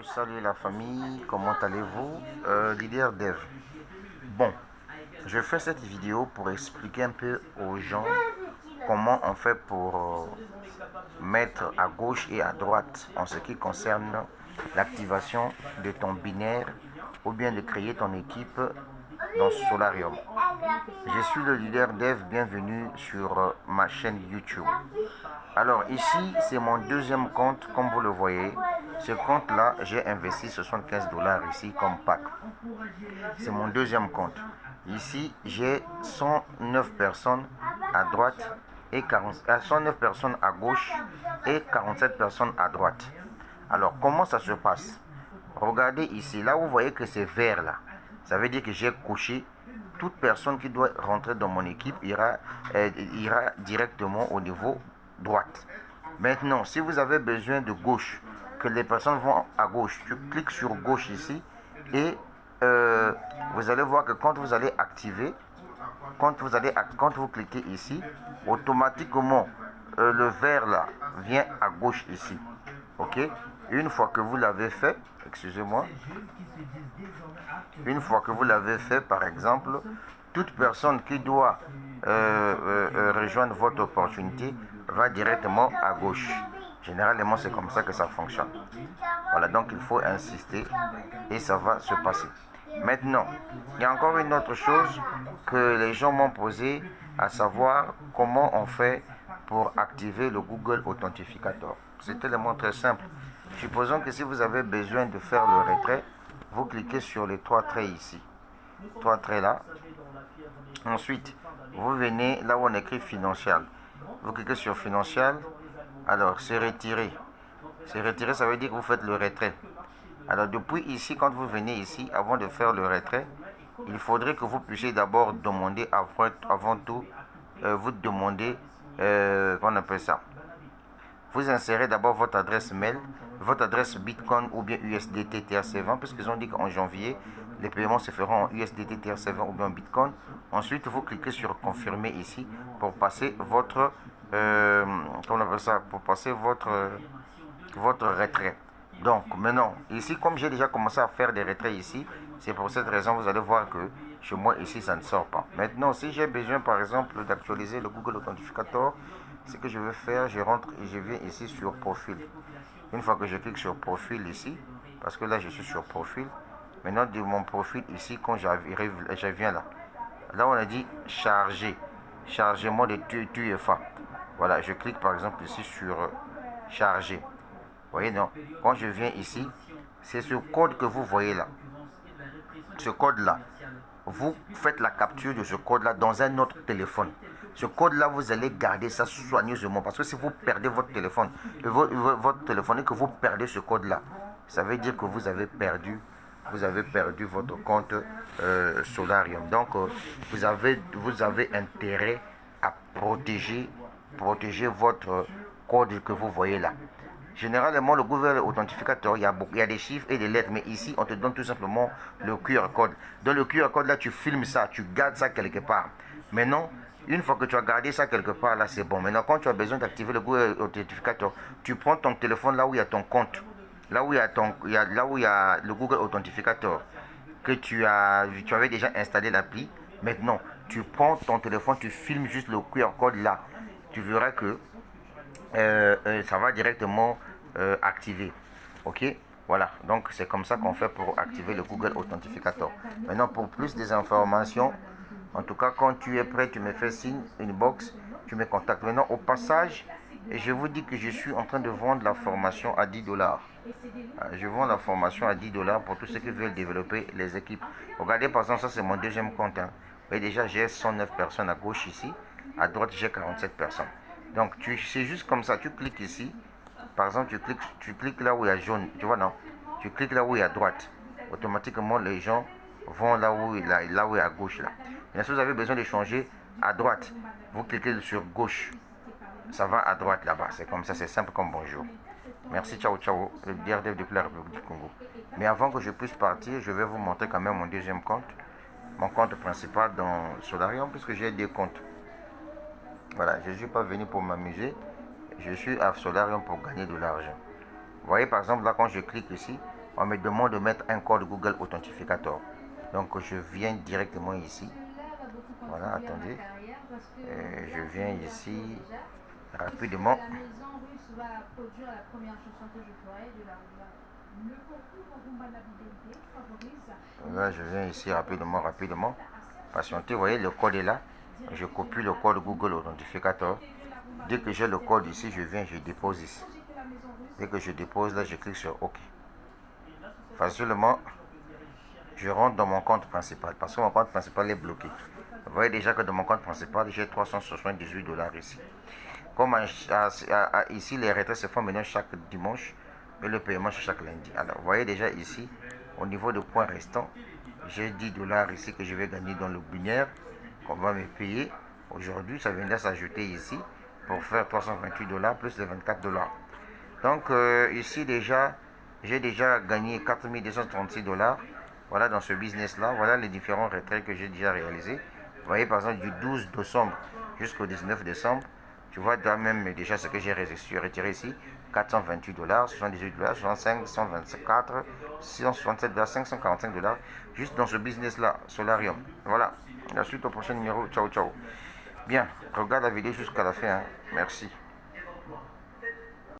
Salut la famille, comment allez-vous? Leader Dev. Bon, je fais cette vidéo pour expliquer un peu aux gens comment on fait pour mettre à gauche et à droite en ce qui concerne l'activation de ton binaire ou bien de créer ton équipe dans Solarium. Je suis le leader Dev, bienvenue sur ma chaîne YouTube. Alors ici, c'est mon deuxième compte, comme vous le voyez. Ce compte-là, j'ai investi 75 dollars ici comme pack. C'est mon deuxième compte. Ici, j'ai 109 personnes à droite et 109 personnes à gauche et 47 personnes à droite. Alors, comment ça se passe? Regardez ici, là vous voyez que c'est vert là. Ça veut dire que j'ai coché toute personne qui doit rentrer dans mon équipe ira directement au niveau droite. Maintenant, si vous avez besoin de gauche, que les personnes vont à gauche, tu cliques sur gauche ici et vous allez voir que quand vous allez activer, quand vous cliquez ici, automatiquement le vert là vient à gauche ici. Ok? Une fois que vous l'avez fait, excusez-moi, une fois que vous l'avez fait, par exemple, toute personne qui doit rejoindre votre opportunité va directement à gauche. Généralement, c'est comme ça que ça fonctionne. Voilà, donc il faut insister et ça va se passer. Maintenant, il y a encore une autre chose que les gens m'ont posé, à savoir comment on fait pour activer le Google Authentificator. C'est tellement très simple. Supposons que si vous avez besoin de faire le retrait, vous cliquez sur les trois traits ici. Trois traits là. Ensuite, vous venez là où on écrit Financial. Vous cliquez sur Financial. Alors, c'est retiré. C'est retiré, ça veut dire que vous faites le retrait. Alors, depuis ici, quand vous venez ici, avant de faire le retrait, il faudrait que vous puissiez d'abord demander, avant tout, vous demander, qu'on appelle ça. Vous insérez d'abord votre adresse mail, votre adresse Bitcoin ou bien USDT TRC20, puisqu'ils ont dit qu'en janvier, les paiements se feront en USDT TRC20 ou bien en Bitcoin. Ensuite, vous cliquez sur confirmer ici pour passer votre, comment on appelle ça, pour passer votre retrait. Donc maintenant, ici, comme j'ai déjà commencé à faire des retraits ici, c'est pour cette raison, vous allez voir que chez moi ici, ça ne sort pas. Maintenant, si j'ai besoin, par exemple, d'actualiser le Google Authentificator, ce que je vais faire, je rentre et je viens ici sur profil. Une fois que je clique sur profil ici, parce que là, je suis sur profil, maintenant, de mon profil ici, quand j'arrive, je viens là. Là, on a dit charger. Chargement de TUFA. Voilà, je clique par exemple ici sur charger. Vous voyez, non? Quand je viens ici, c'est ce code que vous voyez là. Ce code-là, vous faites la capture de ce code-là dans un autre téléphone. Ce code-là, vous allez garder ça soigneusement. Parce que si vous perdez votre téléphone, et que vous perdez ce code-là, ça veut dire que vous avez perdu votre compte Solarium. Donc, vous avez intérêt à protéger votre code que vous voyez là. Généralement, le Google Authentificator, il y a des chiffres et des lettres, mais ici, on te donne tout simplement le QR code. Dans le QR code, là, tu filmes ça, tu gardes ça quelque part. Maintenant, une fois que tu as gardé ça quelque part, là, c'est bon. Maintenant, quand tu as besoin d'activer le Google Authentificator, tu prends ton téléphone là où il y a ton compte, là où il y a le Google Authentificator, que tu avais déjà installé l'appli. Maintenant, tu prends ton téléphone, tu filmes juste le QR code là. Tu verras que ça va directement activer. Ok, voilà, donc c'est comme ça qu'on fait pour activer le Google Authentificator. Maintenant, pour plus des informations, en tout cas, quand tu es prêt, tu me fais signe, une box, tu me contactes. Maintenant, au passage, je vous dis que je suis en train de vendre la formation à 10 dollars. Je vends la formation à 10 dollars pour tous ceux qui veulent développer les équipes. Regardez, par exemple, ça c'est mon deuxième compte. Et déjà, j'ai 109 personnes à gauche ici. À droite, j'ai 47 personnes. Donc, c'est juste comme ça. Tu cliques ici. Par exemple, tu cliques là où il y a jaune. Tu vois, non? Tu cliques là où il y a droite. Automatiquement, les gens vont là où il y a à gauche. Là. Et si vous avez besoin de changer à droite, vous cliquez sur gauche. Ça va à droite là-bas. C'est comme ça, c'est simple comme bonjour. Merci, ciao, ciao. Le DRDF depuis la République du Congo. Mais avant que je puisse partir, je vais vous montrer quand même mon deuxième compte. Mon compte principal dans Solarium, puisque j'ai deux comptes. Voilà, je ne suis pas venu pour m'amuser. Je suis à Solarium pour gagner de l'argent. Vous voyez, par exemple, là, quand je clique ici, on me demande de mettre un code Google Authentificator. Donc je viens directement ici. Voilà, attendez. Je viens ici rapidement. Là, je viens ici rapidement. Patientez, vous voyez, le code est là. Je copie le code Google Authentificator. Dès que j'ai le code ici, je viens, je dépose ici. Dès que je dépose, là, je clique sur OK. Facilement, je rentre dans mon compte principal parce que mon compte principal est bloqué. Vous voyez déjà que dans mon compte principal, j'ai 378 $ ici. Comme ici, les retraits se font maintenant chaque dimanche et le paiement c'est chaque lundi. Alors, vous voyez déjà ici, au niveau de points restants, j'ai 10 $ ici que je vais gagner dans le binaire qu'on va me payer. Aujourd'hui, ça vient de s'ajouter ici pour faire 328 $ plus les 24 $. Donc, ici déjà, j'ai déjà gagné 4236 $. Voilà dans ce business-là. Voilà les différents retraits que j'ai déjà réalisés. Vous voyez par exemple du 12 décembre jusqu'au 19 décembre. Tu vois même déjà ce que j'ai retiré ici. 428 $, 78 $, 65, 124, 667 $, 545 $. Juste dans ce business-là, Solarium. Voilà. La suite au prochain numéro. Ciao, ciao. Bien, regarde la vidéo jusqu'à la fin. Hein. Merci.